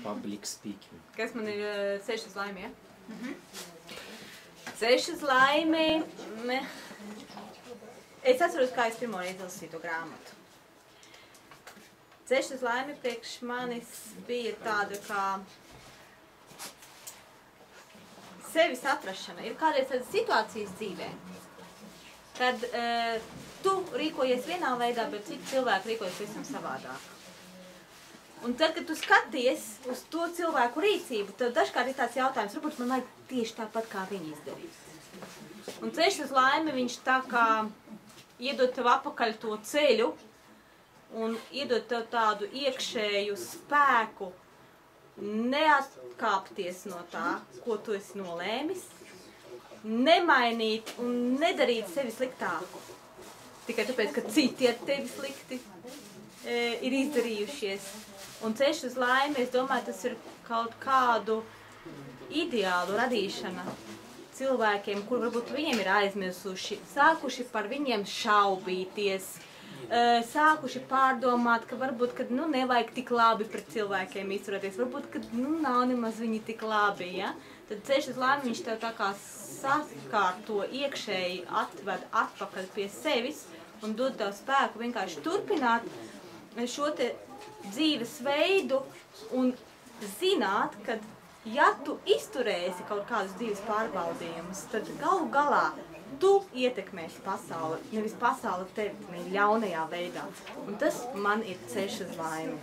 Public speaking. Kas man ir ceļš uz laimi, ja? Ceļš uz laimi... Es atceros, kā es pirmo reizi lasīju to grāmatu. Ceļš uz laimi priekš manis bija tāda kā sevis atrašana. Ir kādreiz tādas situācijas dzīvē, kad tu rīkojies vienā veidā, bet citi cilvēki rīkojas visam savādāk. Un tad, kad tu skaties uz to cilvēku rīcību, tad dažkārt ir tāds jautājums, varbūt man vajag tieši tāpat, kā viņi izdarīs. Un ceļš uz laimi, viņš tā kā iedod tev apakaļ to ceļu un iedod tev tādu iekšēju spēku neatkāpties no tā, ko tu esi nolēmis, nemainīt un nedarīt sevi sliktāku. Tikai tāpēc, ka citi ar tevi slikti ir izdarījušies. Un ceļš uz laimi, es domāju, tas ir kaut kādu ideālu radīšana cilvēkiem, kur varbūt viņiem ir aizmirsuši, sākuši par viņiem šaubīties, sākuši pārdomāt, ka varbūt, kad nevajag tik labi pret cilvēkiem izturēties, varbūt, kad nav nemaz viņi tik labi, ja? Tad ceļš uz laimi, viņš tev tā kā sakārto iekšēji, atved atpakaļ pie sevis un dod tev spēku vienkārši turpināt šo te dzīves veidu un zināt, ka ja tu izturēsi kaut kādus dzīves pārbaudījumus, tad galu galā tu ietekmēsi pasauli, nevis pasauli tevi ļaunajā veidā. Un tas man ir ceļš uz laimi.